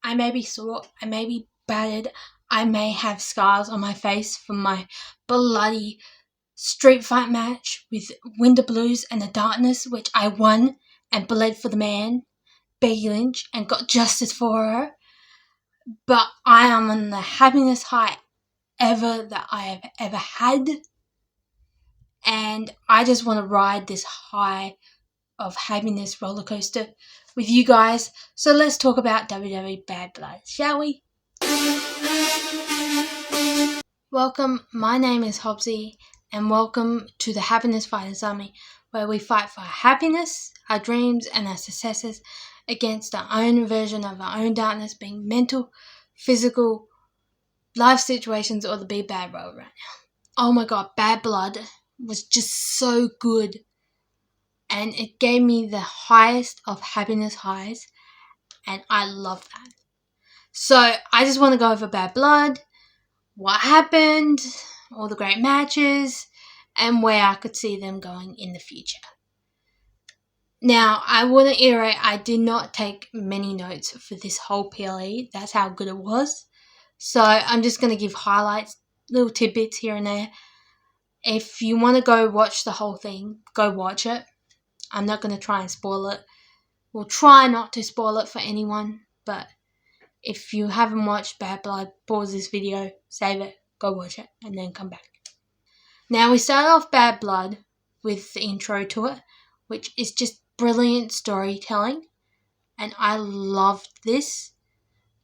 I may be sore, I may be battered, I may have scars on my face from my bloody street fight match with Winter Blues and the Darkness, which I won and bled for the man, Becky Lynch, and got justice for her. But I am on the happiness high that I have ever had. And I just want to ride this high of happiness roller coaster with you guys. So let's talk about WWE Bad Blood, shall we? Welcome, my name is Hobbsy, and welcome to the Happiness Fighters Army, where we fight for our happiness, our dreams, and our successes against our own version of our own darkness, being mental, physical, life situations, or the big bad world right now. Oh my god, Bad Blood was just so good, and it gave me the highest of happiness highs, and I love that. So I just want to go over Bad Blood, what happened, all the great matches, and where I could see them going in the future. Now, I want to iterate, I did not take many notes for this whole PLE. That's how good it was. So I'm just going to give highlights, little tidbits here and there. If you want to go watch the whole thing, go watch it. I'm not going to try and spoil it. We'll try not to spoil it for anyone, but if you haven't watched Bad Blood, pause this video, save it, go watch it, and then come back. Now, we start off Bad Blood with the intro to it, which is just brilliant storytelling, and I loved this.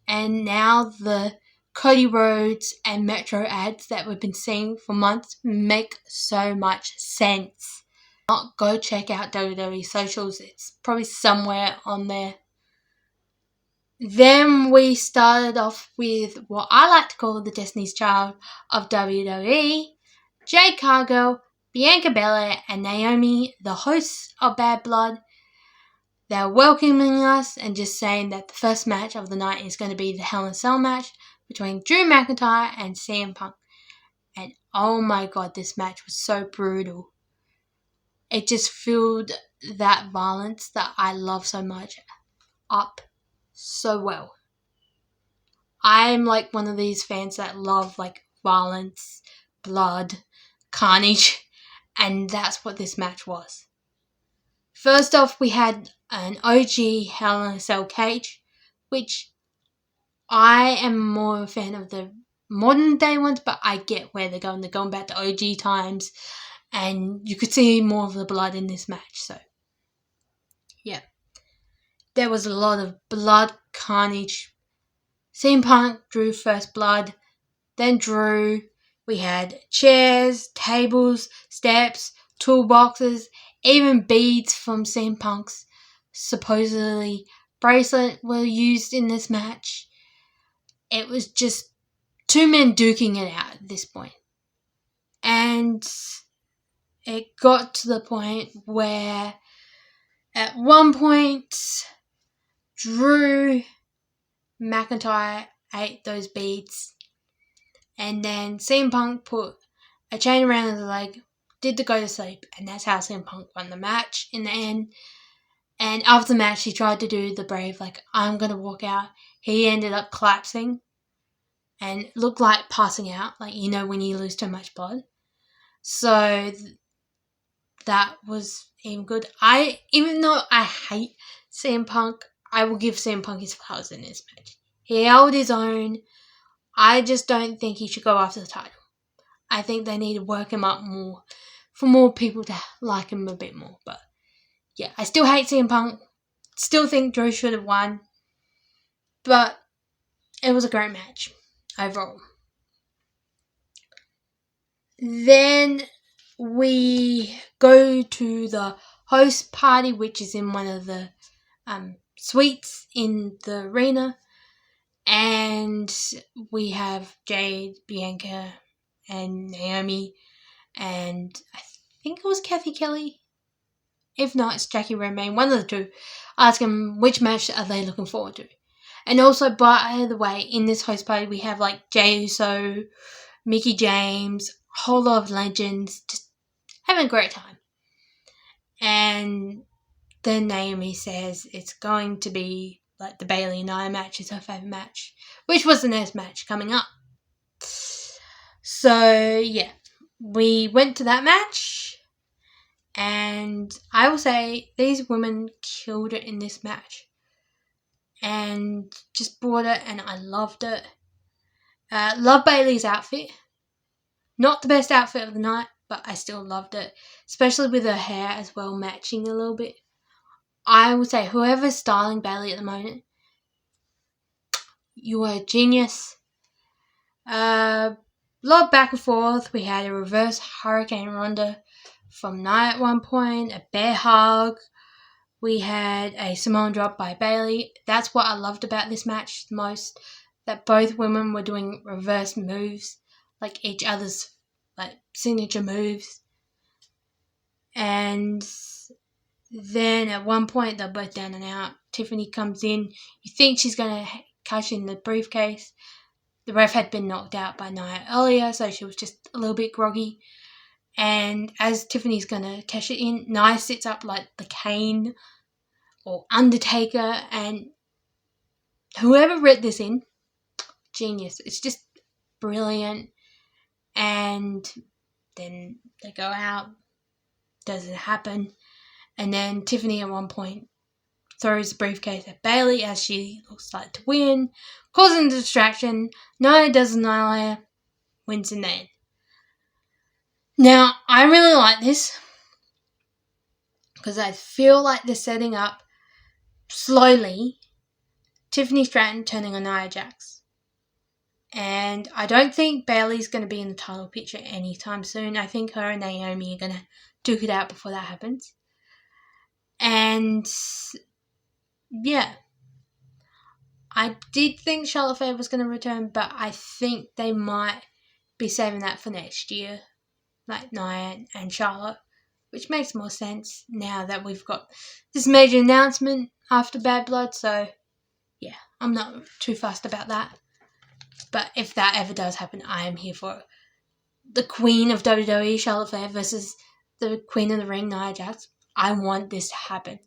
And now the Cody Rhodes and Metro ads that we've been seeing for months make so much sense. Go check out WWE socials, it's probably somewhere on there. Then we started off with what I like to call the Destiny's Child of WWE, Jade Cargill, Bianca Belair, and Naomi, the hosts of Bad Blood. They're welcoming us and just saying that the first match of the night is going to be the Hell in a Cell match between Drew McIntyre and CM Punk. And oh my god, this match was so brutal. It just filled that violence that I love so much up so well. I'm like one of these fans that love like violence, blood, carnage, and that's what this match was. First off, we had an OG Hell in a Cell cage, which I am more of a fan of the modern day ones, but I get where they're going. They're going back to OG times, and you could see more of the blood in this match, so yeah. There was a lot of blood, carnage. CM Punk drew first blood, then Drew. We had chairs, tables, steps, toolboxes, even beads from CM Punk's supposedly bracelet were used in this match. It was just two men duking it out at this point. And it got to the point where at one point Drew McIntyre ate those beads, and then CM Punk put a chain around his leg, did the go to sleep, and that's how CM Punk won the match in the end. And after the match, he tried to do the brave, like, I'm going to walk out. He ended up collapsing and looked like passing out, like, you know, when you lose too much blood. So that was even good. Even though I hate CM Punk, I will give CM Punk his flowers in this match. He held his own. I just don't think he should go after the title. I think they need to work him up more for more people to like him a bit more. But yeah, I still hate CM Punk. Still think Drew should have won. But it was a great match overall. Then we go to the host party, which is in one of the suites in the arena. And we have Jade, Bianca, and Naomi, and I think it was Kathy Kelly. If not, it's Jackie Romijn, one of the two. Ask them which match are they looking forward to. And also, by the way, in this host party, we have like Jey Uso, Mickie James, a whole lot of legends, just having a great time. And then Naomi says it's going to be like the Bayley and Nia match is her favourite match, which was the next match coming up. So, yeah, we went to that match, and I will say these women killed it in this match and just brought it, and I loved it. Love Bayley's outfit. Not the best outfit of the night, but I still loved it, especially with her hair as well matching a little bit. I would say whoever's styling Bayley at the moment, you are a genius. Lot back and forth. We had a reverse Hurricane Ronda from Nia at one point, a bear hug. We had a Samoan drop by Bayley. That's what I loved about this match the most, that both women were doing reverse moves, like each other's like signature moves. And then at one point they're both down and out. Tiffany comes in. You think she's going to cash in the briefcase. The ref had been knocked out by Nia earlier, so she was just a little bit groggy. And as Tiffany's going to cash it in, Nia sits up like the Kane or Undertaker, and whoever read this in, genius. It's just brilliant. And then they go out. Doesn't happen. And then Tiffany at one point throws the briefcase at Bayley as she looks like to win, causing a distraction. Nia does Annihilator, wins in the end. Now, I really like this because I feel like they're setting up slowly Tiffany Stratton turning on Nia Jax. And I don't think Bayley's going to be in the title picture anytime soon. I think her and Naomi are going to duke it out before that happens. And yeah, I did think Charlotte Flair was going to return, but I think they might be saving that for next year, like Nia and Charlotte, which makes more sense now that we've got this major announcement after Bad Blood. So yeah, I'm not too fussed about that. But if that ever does happen, I am here for it. The Queen of WWE, Charlotte Flair, versus the Queen of the Ring, Nia Jax. I want this to happen.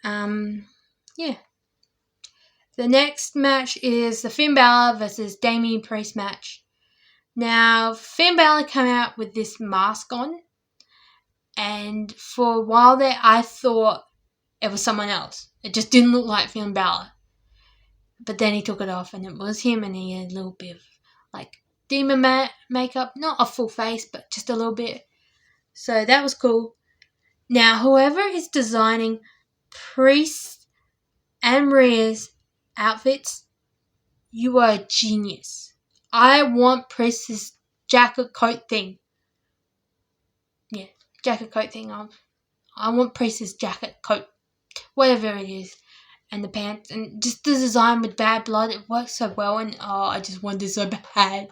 Yeah. The next match is the Finn Balor versus Damian Priest match. Now, Finn Balor came out with this mask on, and for a while there, I thought it was someone else. It just didn't look like Finn Balor. But then he took it off, and it was him, and he had a little bit of, like, demon makeup. Not a full face, but just a little bit. So that was cool. Now, whoever is designing Priest and Rhea's outfits, you are a genius. I want Priest's jacket coat thing. Yeah, jacket coat thing. I want Priest's jacket coat, whatever it is, and the pants, and just the design with Bad Blood. It works so well, and I just want this so bad.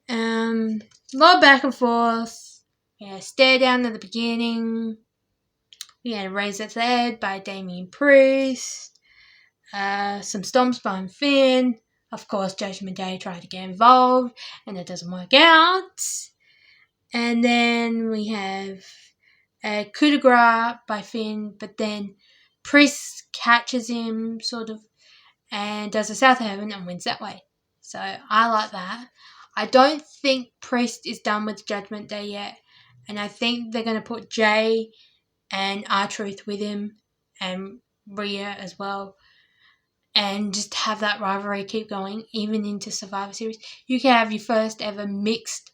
A lot back and forth. Yeah, stare down at the beginning. We had a raise at the head by Damian Priest. Some stomps by Finn. Of course, Judgment Day tried to get involved, and it doesn't work out. And then we have a coup de grace by Finn, but then Priest catches him, sort of, and does a South Heaven and wins that way. So I like that. I don't think Priest is done with Judgment Day yet, and I think they're going to put Jay and R-Truth with him, and Rhea as well, and just have that rivalry keep going, even into Survivor Series. You can have your first ever mixed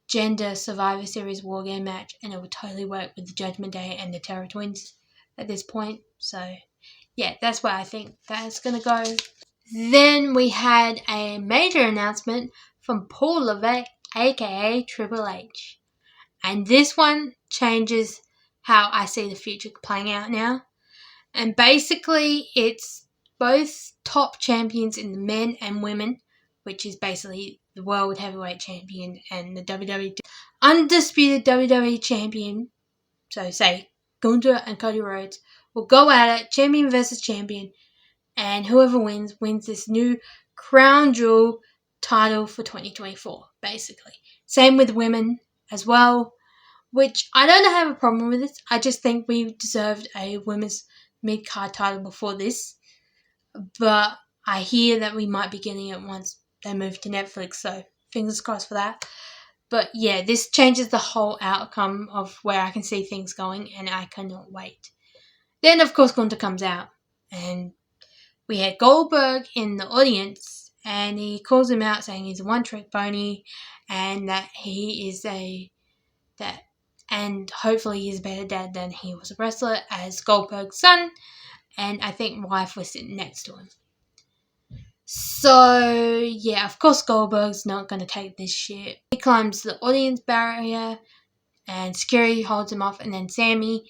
gender Survivor Series War Game match, and it would totally work with the Judgment Day and the Terror Twins at this point. So, yeah, that's where I think that's going to go. Then we had a major announcement from Paul Levesque, aka Triple H. And this one changes how I see the future playing out now. And basically, it's both top champions in the men and women, which is basically the World Heavyweight Champion and the WWE Undisputed WWE Champion. So, say, Gunther and Cody Rhodes will go at it, champion versus champion, and whoever wins this new crown jewel title for 2024, basically. Same with women as well, which I don't have a problem with it. I just think we deserved a women's mid-card title before this. But I hear that we might be getting it once they move to Netflix, so fingers crossed for that. But yeah, this changes the whole outcome of where I can see things going, and I cannot wait. Then, of course, Gunther comes out, and we had Goldberg in the audience, and he calls him out saying he's a one-trick pony, and that he is and hopefully he's a better dad than he was a wrestler as Goldberg's son, and I think wife was sitting next to him. So, yeah, of course Goldberg's not going to take this shit. He climbs the audience barrier, and Scary holds him off, and then Sammy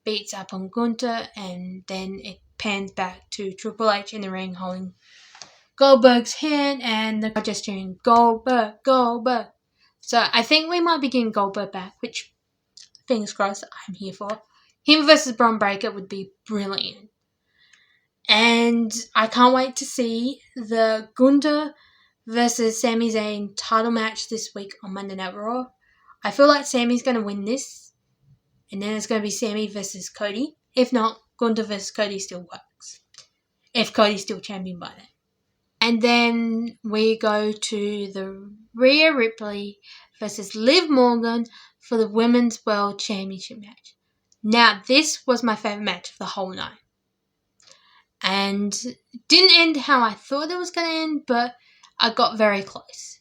beats up on Gunther, and then it pans back to Triple H in the ring holding Goldberg's hand, and the crowd just cheering, Goldberg, Goldberg. So I think we might be getting Goldberg back, which, fingers crossed, I'm here for. Him versus Bron Breakker would be brilliant. And I can't wait to see the Gunther versus Sami Zayn title match this week on Monday Night Raw. I feel like Sami's going to win this. And then it's going to be Sami versus Cody. If not, Gunther versus Cody still works. If Cody's still champion by then. And then we go to the Rhea Ripley versus Liv Morgan for the Women's World Championship match. Now, this was my favourite match of the whole night. And it didn't end how I thought it was going to end, but I got very close.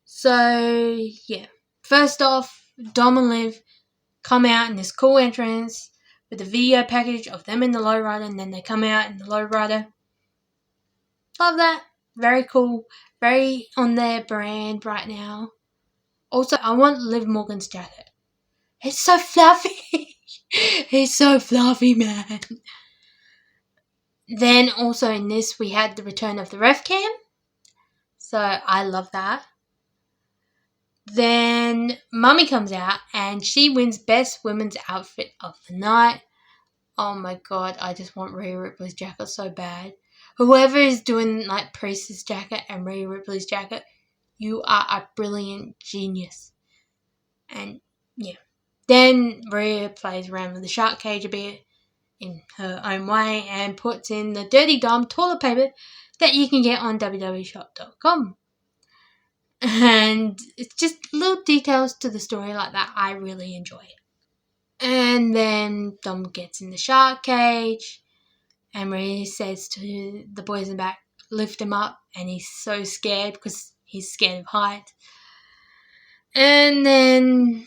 So, yeah. First off, Dom and Liv come out in this cool entrance with a video package of them in the lowrider, and then they come out in the lowrider. Love that. Very cool. Very on their brand right now. Also, I want Liv Morgan's jacket. It's so fluffy. It's so fluffy, man. Then also in this, we had the return of the ref cam. So I love that. Then Mummy comes out and she wins Best Women's Outfit of the Night. Oh my god, I just want Rhea Ripley's jacket so bad. Whoever is doing like Priest's jacket and Rhea Ripley's jacket, you are a brilliant genius. And yeah. Then Rhea plays around with the shark cage a bit in her own way and puts in the Dirty Dom toilet paper that you can get on www.shop.com. And it's just little details to the story like that. I really enjoy it. And then Dom gets in the shark cage and Rhea says to the boys in the back, lift him up, and he's so scared because he's scared of heights. And then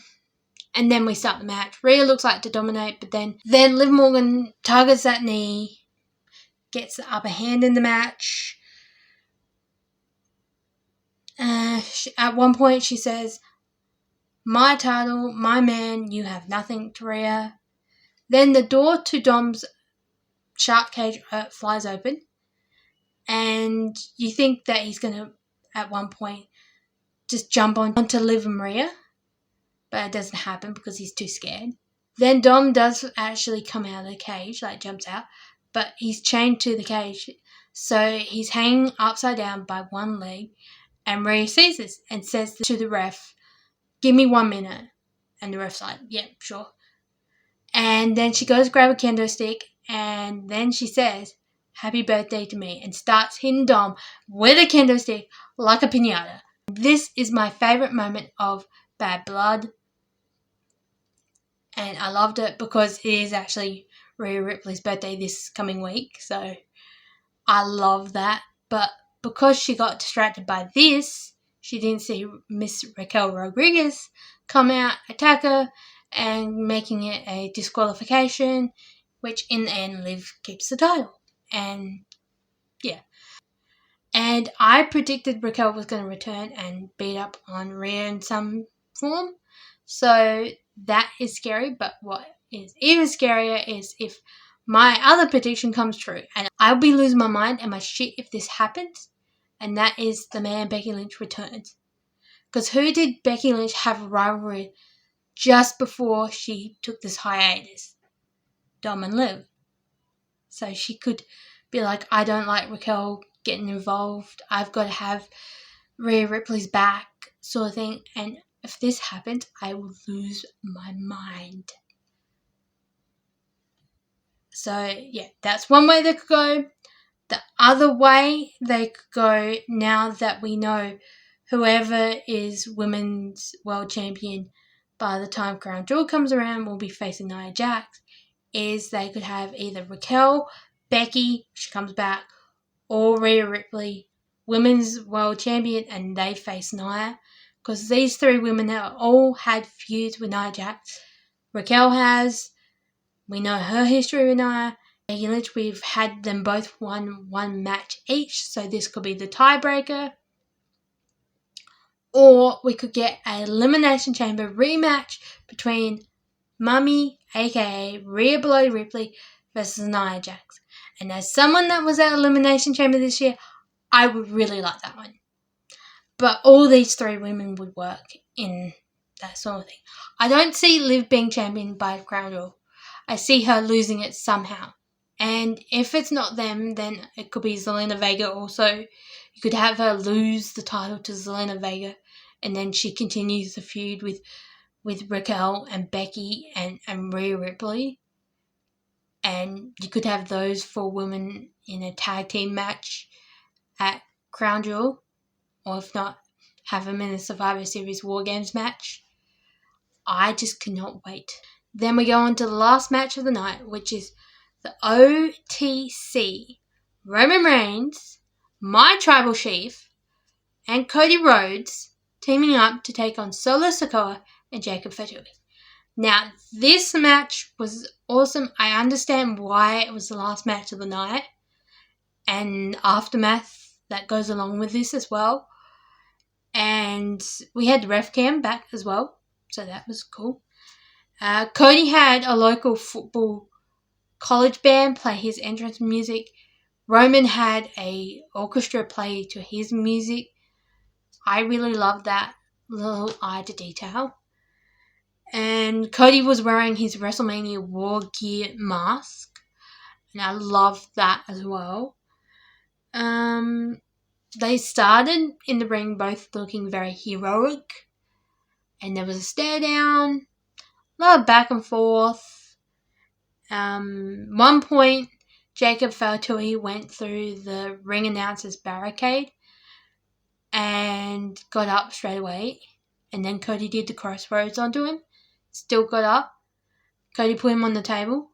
we start the match. Rhea looks like to dominate, but then Liv Morgan targets that knee, gets the upper hand in the match. At one point she says, my title, my man, you have nothing to Rhea. Then the door to Dom's shark cage flies open, and you think that he's going to, at one point, just jump onto Liv and Rhea. But it doesn't happen because he's too scared. Then Dom does actually come out of the cage, like jumps out, but he's chained to the cage. So he's hanging upside down by one leg, and Rhea sees this and says to the ref, give me 1 minute. And the ref's like, yeah, sure. And then she goes to grab a kendo stick, and then she says, happy birthday to me, and starts hitting Dom with a kendo stick like a piñata. This is my favourite moment of Bad Blood. And I loved it because it is actually Rhea Ripley's birthday this coming week. So I love that. But because she got distracted by this, she didn't see Miss Raquel Rodriguez come out, attack her, and making it a disqualification, which in the end Liv keeps the title. And yeah. And I predicted Raquel was going to return and beat up on Rhea in some form. So that is scary, but what is even scarier is if my other prediction comes true, and I'll be losing my mind and my shit if this happens, and that is the man Becky Lynch returns. Because who did Becky Lynch have a rivalry just before she took this hiatus? Dom and Liv. So she could be like, I don't like Raquel getting involved, I've got to have Rhea Ripley's back, sort of thing. And if this happens, I will lose my mind. So, yeah, that's one way they could go. The other way they could go, now that we know whoever is Women's World Champion by the time Crown Jewel comes around will be facing Nia Jax, is they could have either Raquel, Becky, she comes back, or Rhea Ripley, Women's World Champion, and they face Nia. Because these three women have all had feuds with Nia Jax. Raquel has. We know her history with Nia. Becky Lynch, we've had them both won one match each, so this could be the tiebreaker. Or we could get an Elimination Chamber rematch between Mummy, aka Rhea Below Ripley, versus Nia Jax. And as someone that was at Elimination Chamber this year, I would really like that one. But all these three women would work in that sort of thing. I don't see Liv being champion by Crown Jewel. I see her losing it somehow. And if it's not them, then it could be Zelina Vega also. You could have her lose the title to Zelina Vega, and then she continues the feud with Raquel and Becky and Rhea Ripley. And you could have those four women in a tag team match at Crown Jewel. Or if not, have them in a Survivor Series War Games match. I just cannot wait. Then we go on to the last match of the night, which is the OTC. Roman Reigns, My Tribal Chief, and Cody Rhodes teaming up to take on Solo Sikoa and Jacob Fatu. Now, this match was awesome. I understand why it was the last match of the night and aftermath that goes along with this as well. And we had the ref cam back as well, so that was cool. Cody had a local football college band play his entrance music. Roman had a orchestra play to his music. I really loved that little eye to detail. And Cody was wearing his WrestleMania War Gear mask, and I loved that as well. They started in the ring both looking very heroic, and there was a stare down, a lot of back and forth. One point, Jacob Fatu went through the ring announcer's barricade and got up straight away, and then Cody did the crossroads onto him, still got up. Cody put him on the table,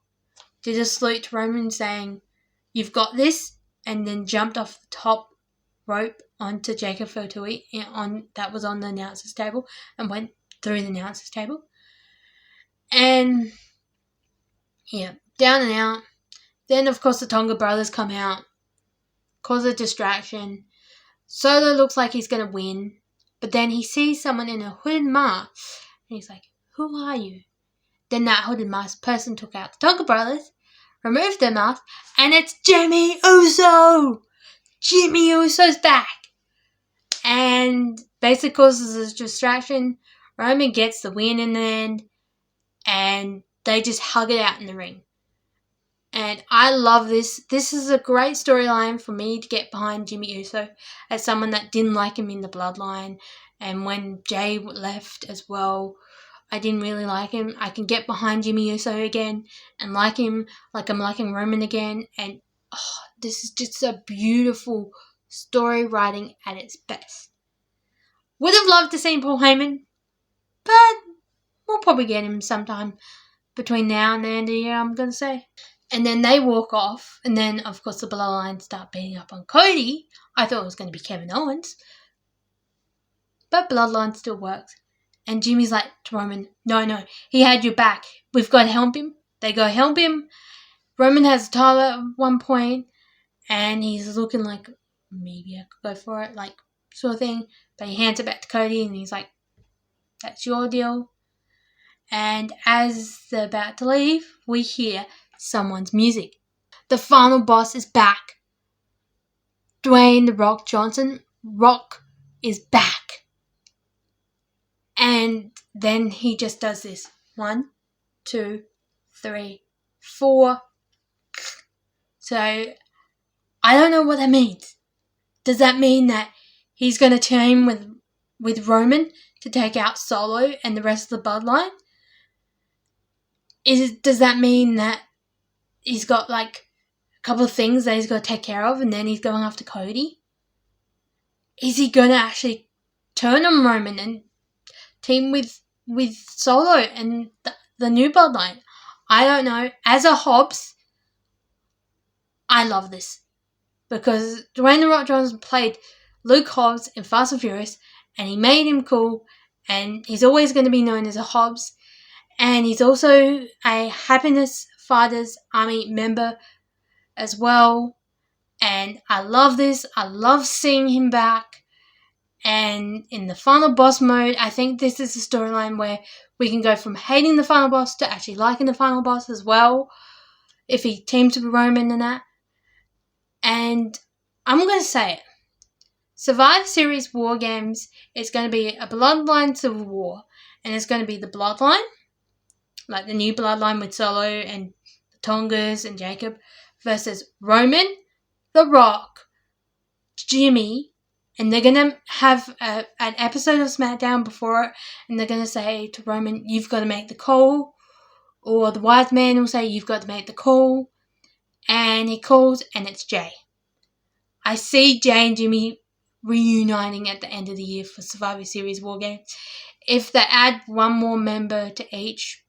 did a salute to Roman saying, "You've got this," and then jumped off the top rope onto Jacob Fatu that was on the announcer's table and went through the announcer's table. And yeah, down and out. Then of course the Tonga brothers come out, cause a distraction. Solo looks like he's gonna win, but then he sees someone in a hooded mask and he's like, "Who are you?" Then that hooded mask person took out the Tonga brothers, removed their mask, and it's Jimmy Uso! Jimmy Uso's back! And basically causes a distraction. Roman gets the win in the end, and they just hug it out in the ring. And I love this. This is a great storyline for me to get behind Jimmy Uso as someone that didn't like him in the bloodline. And when Jay left as well, I didn't really like him. I can get behind Jimmy Uso again and like him like I'm liking Roman again. And this is just a beautiful story writing at its best. Would have loved to see Paul Heyman, but we'll probably get him sometime between now and the end of the year, I'm going to say. And then they walk off, and then, of course, the Bloodline start beating up on Cody. I thought it was going to be Kevin Owens. But Bloodline still works. And Jimmy's like to Roman, no, he had your back. We've got to help him. They go help him. Roman has a title at one point, and he's looking like, maybe I could go for it, like, sort of thing. But he hands it back to Cody, and he's like, that's your deal. And as they're about to leave, we hear someone's music. The final boss is back. Dwayne "The Rock" Johnson. Rock is back. And then he just does this. 1, 2, 3, 4. So, I don't know what that means. Does that mean that he's going to team with Roman to take out Solo and the rest of the bloodline? Does that mean that he's got like a couple of things that he's got to take care of, and then he's going after Cody. Is he going to actually turn on Roman and team with Solo and the new bloodline? I don't know. As a Hobbs, I love this. Because Dwayne "The Rock" Johnson played Luke Hobbs in Fast and Furious, and he made him cool, and he's always going to be known as a Hobbs. And he's also a Happiness Fighters Army member as well. And I love this. I love seeing him back. And in the final boss mode, I think this is a storyline where we can go from hating the final boss to actually liking the final boss as well, if he teams with Roman and that. And I'm going to say it. Survivor Series War Games is going to be a Bloodline Civil War. And it's going to be the Bloodline, like the new Bloodline with Solo and the Tongas and Jacob, versus Roman, The Rock, Jimmy, and they're going to have an episode of SmackDown before it, and they're going to say to Roman, you've got to make the call, or the wise man will say, you've got to make the call, and he calls, and it's Jay. I see Jay and Jimmy reuniting at the end of the year for Survivor Series War Games. If they add one more member to each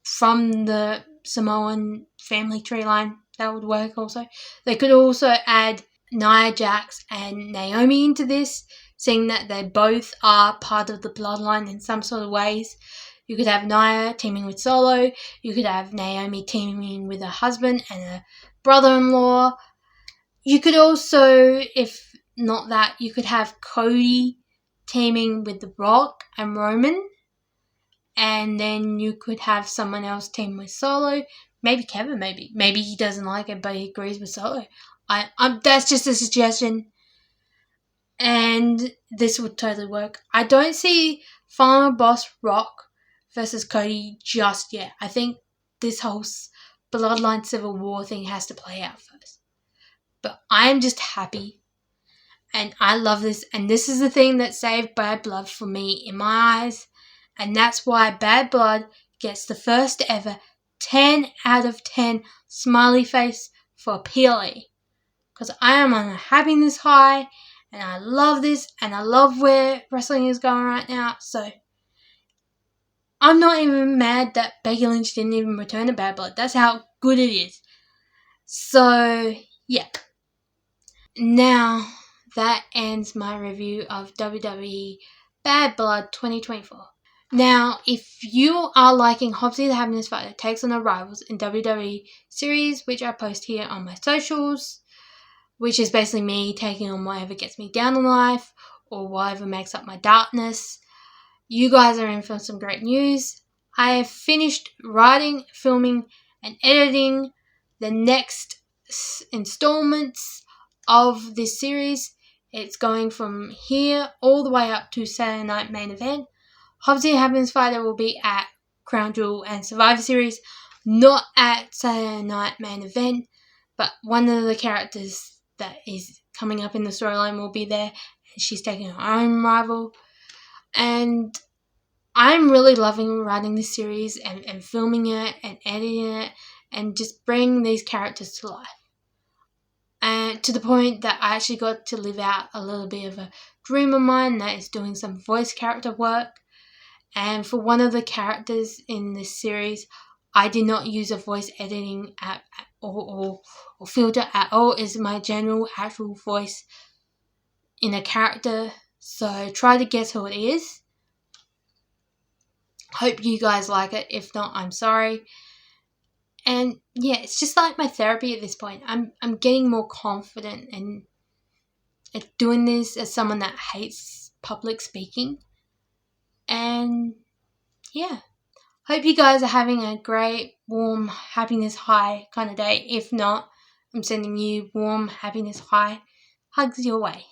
from the Samoan family tree line, that would work also. They could also add Nia Jax and Naomi into this, seeing that they both are part of the bloodline in some sort of ways. You could have Nia teaming with Solo. You could have Naomi teaming with her husband and her brother-in-law. You could also, if not that, you could have Cody teaming with The Rock and Roman. And then you could have someone else team with Solo. Maybe Kevin, maybe. Maybe he doesn't like it, but he agrees with Solo. That's just a suggestion. And this would totally work. I don't see Final Boss Rock versus Cody just yet. I think this whole Bloodline Civil War thing has to play out first. But I'm just happy. And I love this. And this is the thing that saved Bad Blood for me in my eyes. And that's why Bad Blood gets the first ever 10 out of 10 smiley face for PLE. Because I am on a happiness high, and I love this, and I love where wrestling is going right now. So I'm not even mad that Becky Lynch didn't even return to Bad Blood. That's how good it is. So yeah. Now that ends my review of WWE Bad Blood 2024. Now, if you are liking Hobbsy the Happiness Fighter takes on Rivals in WWE series, which I post here on my socials, which is basically me taking on whatever gets me down in life or whatever makes up my darkness, you guys are in for some great news. I have finished writing, filming, and editing the next installments of this series. It's going from here all the way up to Saturday Night Main Event. Hobbsy Happiness Fighter will be at Crown Jewel and Survivor Series, not at Saturday Night Main Event, but one of the characters that is coming up in the storyline will be there, and she's taking her own rival. And I'm really loving writing this series and filming it and editing it and just bringing these characters to life. And to the point that I actually got to live out a little bit of a dream of mine that is doing some voice character work. And for one of the characters in this series, I did not use a voice editing app or filter at all. It's my general actual voice in a character. So try to guess who it is. Hope you guys like it. If not, I'm sorry. And yeah, it's just like my therapy at this point. I'm getting more confident in doing this as someone that hates public speaking. And yeah, hope you guys are having a great, warm, happiness high kind of day. If not, I'm sending you warm, happiness high hugs your way.